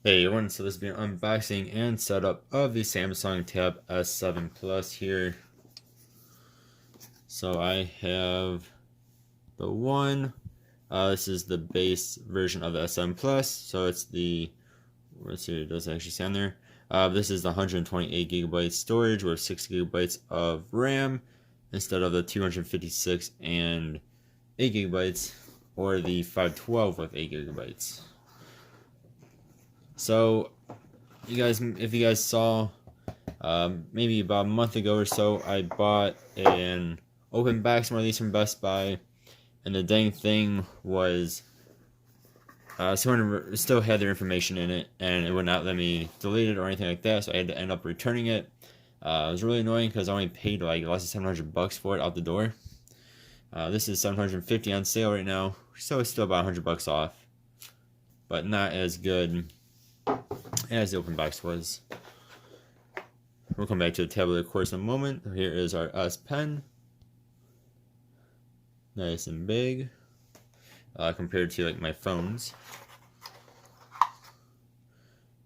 Hey everyone, so this will be an unboxing and setup of the Samsung Tab S7 Plus here. So I have the one, this is the base version of the S7 Plus, so it's the, let's see, it does actually say on there. This is the 128 gigabytes storage with 6 gigabytes of RAM instead of the 256 and 8 gigabytes or the 512 with 8 gigabytes. So if you guys saw, maybe about a month ago or so, I bought an open box release from Best Buy, and the dang thing was someone still had their information in it, and it would not let me delete it or anything like that, so I had to end up returning it. It was really annoying because I only paid like less than $700 for it out the door. This is $750 on sale right now, so it's still about $100 off, but not as good as the open box was. We'll come back to the tablet, of course, in a moment. Here is our S Pen. Nice and big, compared to like my phones.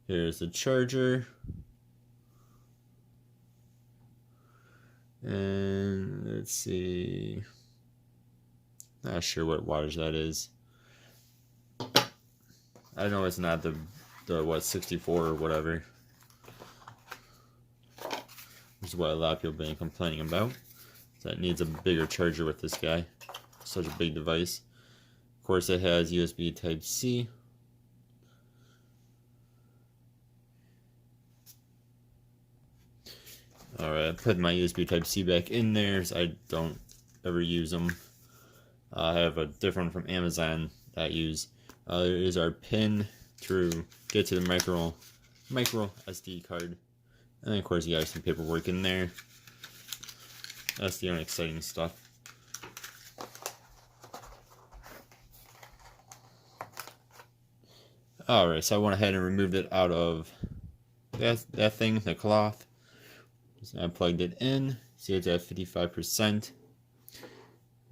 Here's the charger. And let's see. Not sure what wattage that is. I know it's not the what, 64 or whatever. Which is what a lot of people have been complaining about. So it needs a bigger charger with this guy. Such a big device. Of course, it has USB Type-C. Alright, I put my USB Type-C back in there, so I don't ever use them. I have a different one from Amazon that I use. There is our pin to get to the micro SD card. And then, of course, you got some paperwork in there. That's the only exciting stuff. Alright, so I went ahead and removed it out of that thing, the cloth. So I plugged it in. See, it's at 55%.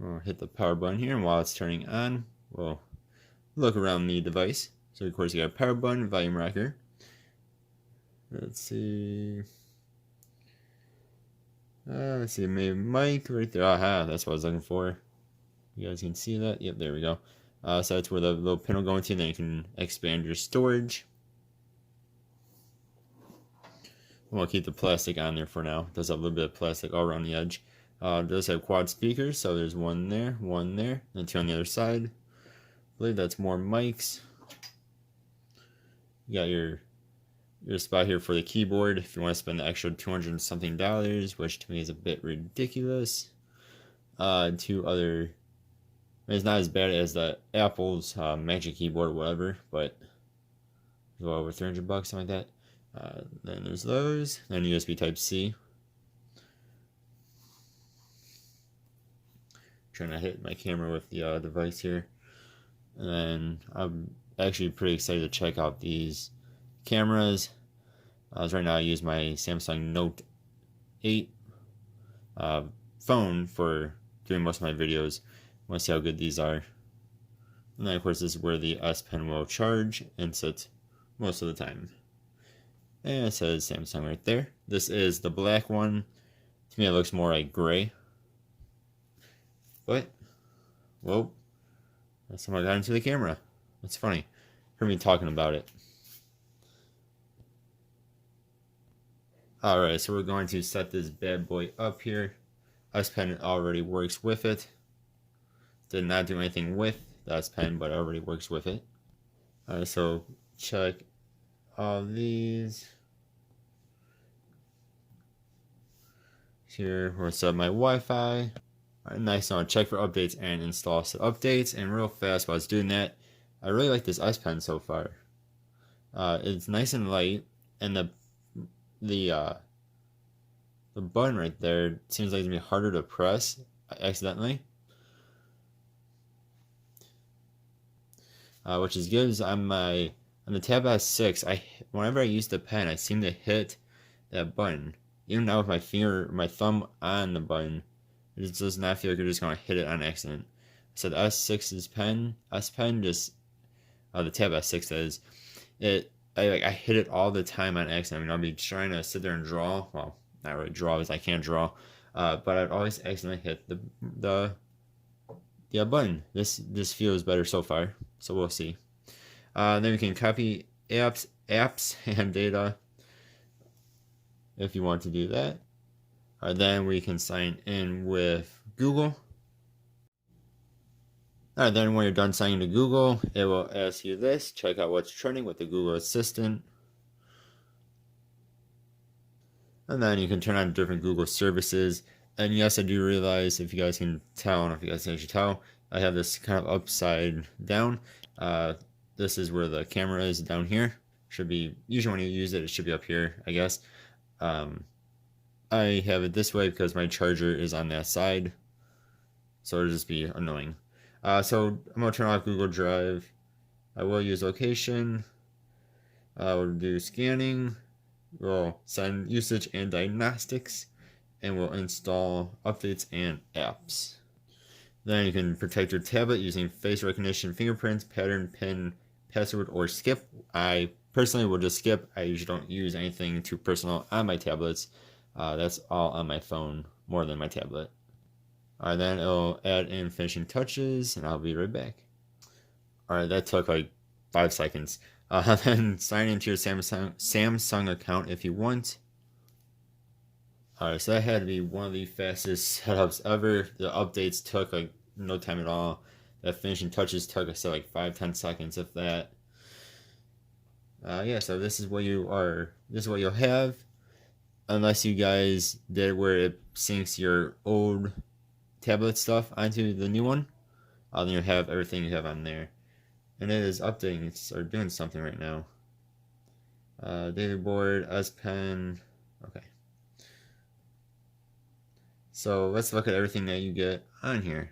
We'll hit the power button here, and while it's turning on, we'll look around the device. So, of course, you got a power button, volume rocker. Let's see. Maybe mic right there. Aha, that's what I was looking for. You guys can see that? Yep, there we go. So that's where the little pin will go into, and then you can expand your storage. We'll keep the plastic on there for now. It does have a little bit of plastic all around the edge. It does have quad speakers, so there's one there, and two on the other side. I believe that's more mics. You got your spot here for the keyboard if you want to spend the extra $200 and something, which to me is a bit ridiculous. Two other, it's not as bad as the Apple's Magic Keyboard or whatever, but well over $300, something like that. Then there's those, then USB Type-C. Trying to hit my camera with the device here. And then I'm actually pretty excited to check out these cameras. Right now I use my Samsung Note 8 phone for doing most of my videos. I want to see how good these are. And then of course this is where the S Pen will charge and sit most of the time. And it says Samsung right there. This is the black one. To me it looks more like gray. But, whoa, someone got into the camera. That's funny. Heard me talking about it. Alright, so we're going to set this bad boy up here. S Pen already works with it. Did not do anything with the S Pen, but it already works with it. Alright, so check all these. Here, we'll set my Wi-Fi. Alright, nice. Now check for updates and install some updates. And real fast, while I was doing that, I really like this S Pen so far. It's nice and light, and the button right there seems like it's gonna be harder to press accidentally, which is good. On the Tab S6, whenever I use the pen, I seem to hit that button. Even now with my thumb on the button, it just does not feel like you're just gonna hit it on accident. So the S6's pen, S Pen, just the Tab S6 is, it I hit it all the time on accident. I mean, I'll be trying to sit there and draw. Well, not really draw because I can't draw. But I'd always accidentally hit the button. This feels better so far, so we'll see. Then we can copy apps and data if you want to do that. Then we can sign in with Google. Then when you're done signing to Google, it will ask you this. Check out what's trending with the Google Assistant. And then you can turn on different Google services. And yes, I do realize, if you guys can tell, I don't know if you guys can actually tell, I have this kind of upside down. This is where the camera is down here. Should be, usually when you use it, it should be up here, I guess. I have it this way because my charger is on that side. So it'll just be annoying. So I'm going to turn off Google Drive. I will use location. We'll do scanning. We'll send usage and diagnostics. And we'll install updates and apps. Then you can protect your tablet using face recognition, fingerprints, pattern, PIN, password, or skip. I personally will just skip. I usually don't use anything too personal on my tablets. That's all on my phone more than my tablet. Alright, then it'll add in finishing touches, and I'll be right back. Alright, that took like 5 seconds. Then sign into your Samsung account if you want. Alright, so that had to be one of the fastest setups ever. The updates took like no time at all. That finishing touches took, I said, like 5-10 seconds, if that. Yeah, so this is what you'll have. Unless you guys did where it syncs your old tablet stuff onto the new one, then you'll have everything you have on there. And it is updating, it's or doing something right now. Daily board, S Pen, okay. So let's look at everything that you get on here.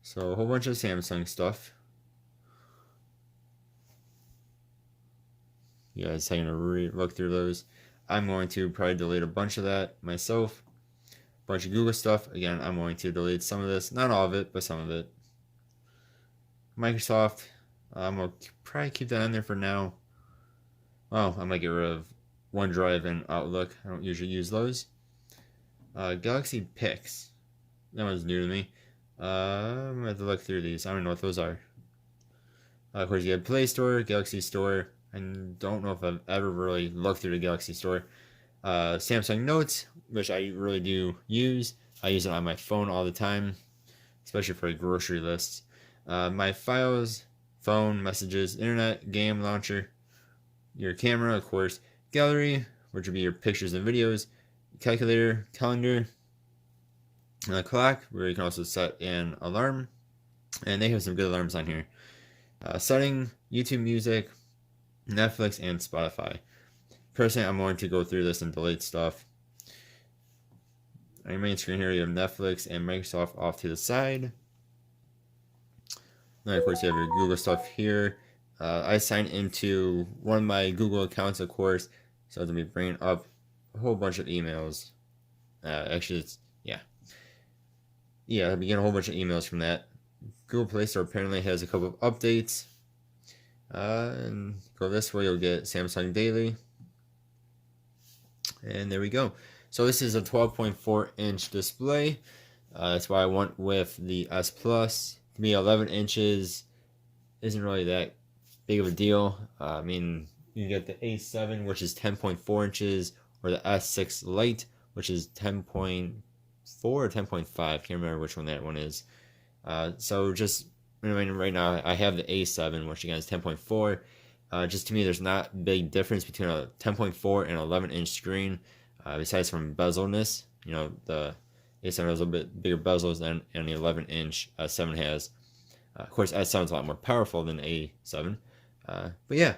So a whole bunch of Samsung stuff. You guys taking a look through those. I'm going to probably delete a bunch of that myself. Bunch of Google stuff. Again, I'm going to delete some of this. Not all of it, but some of it. Microsoft. I'm going to probably keep that on there for now. Well, I might get rid of OneDrive and Outlook. I don't usually use those. Galaxy Pix. That one's new to me. I'm going to have to look through these. I don't know what those are. Of course, you have Play Store, Galaxy Store. I don't know if I've ever really looked through the Galaxy Store. Samsung Notes, which I really do use. I use it on my phone all the time, especially for grocery lists. My files, phone, messages, internet, game launcher, your camera, of course, gallery, which would be your pictures and videos, calculator, calendar, clock, where you can also set an alarm, and they have some good alarms on here. Setting, YouTube Music, Netflix, and Spotify. Personally, I'm going to go through this and delete stuff. On your main screen here, you have Netflix and Microsoft off to the side. Then, of course, you have your Google stuff here. I signed into one of my Google accounts, of course, so it's going to be bringing up a whole bunch of emails. Actually, it's, yeah. Yeah, I'll be getting a whole bunch of emails from that. Google Play Store apparently has a couple of updates. And go this way, you'll get Samsung Daily. And there we go. So this is a 12.4 inch display. That's why I went with the S Plus. To me, 11 inches isn't really that big of a deal. I mean, you get the A7, which is 10.4 inches, or the S6 Lite, which is 10.4 or 10.5. Can't remember which one that one is. So just, I mean, right now I have the A7, which again is 10.4. Just to me, there's not a big difference between a 10.4 and an 11-inch screen, besides from bezelness. You know, the A7 has a little bit bigger bezels than the 11-inch 7 has. Of course, S7 is a lot more powerful than A7. But yeah.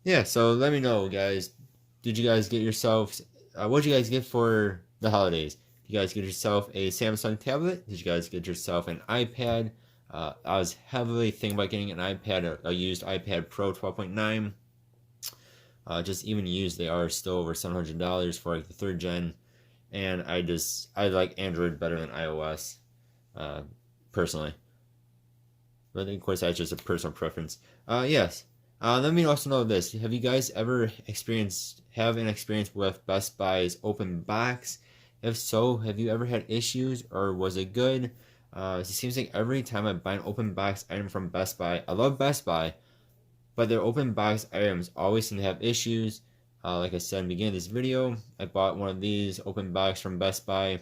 Yeah, so let me know, guys. Did you guys get yourselves, what did you guys get for the holidays? Did you guys get yourself a Samsung tablet? Did you guys get yourself an iPad? I was heavily thinking about getting an iPad, a used iPad Pro 12.9. Just even used, they are still over $700 for like the 3rd gen. And I like Android better than iOS, personally. But of course, that's just a personal preference. Yes. Let me also know this. Have you guys ever have an experience with Best Buy's open box? If so, have you ever had issues or was it good? It seems like every time I buy an open box item from Best Buy, I love Best Buy, but their open box items always seem to have issues. Like I said in the beginning of this video, I bought one of these open box from Best Buy,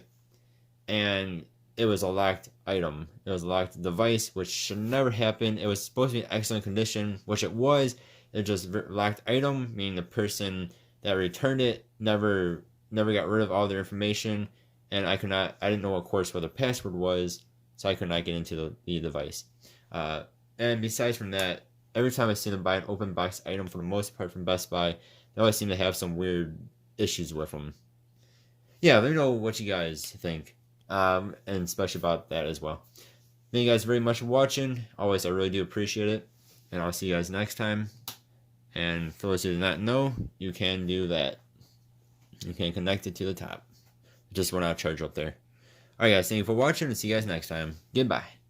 and it was a locked item. It was a locked device, which should never happen. It was supposed to be in excellent condition, which it was. It just locked item, meaning the person that returned it never got rid of all their information, and I didn't know, of course, what the password was, so I could not get into the device. And besides from that, every time I see them buy an open box item, for the most part from Best Buy, they always seem to have some weird issues with them. Yeah, let me know what you guys think, and especially about that as well. Thank you guys very much for watching. Always, I really do appreciate it, and I'll see you guys next time. And for those who do not know, you can do that. You can connect it to the top. Just went out of charge up there. Alright guys, thank you for watching, and see you guys next time. Goodbye.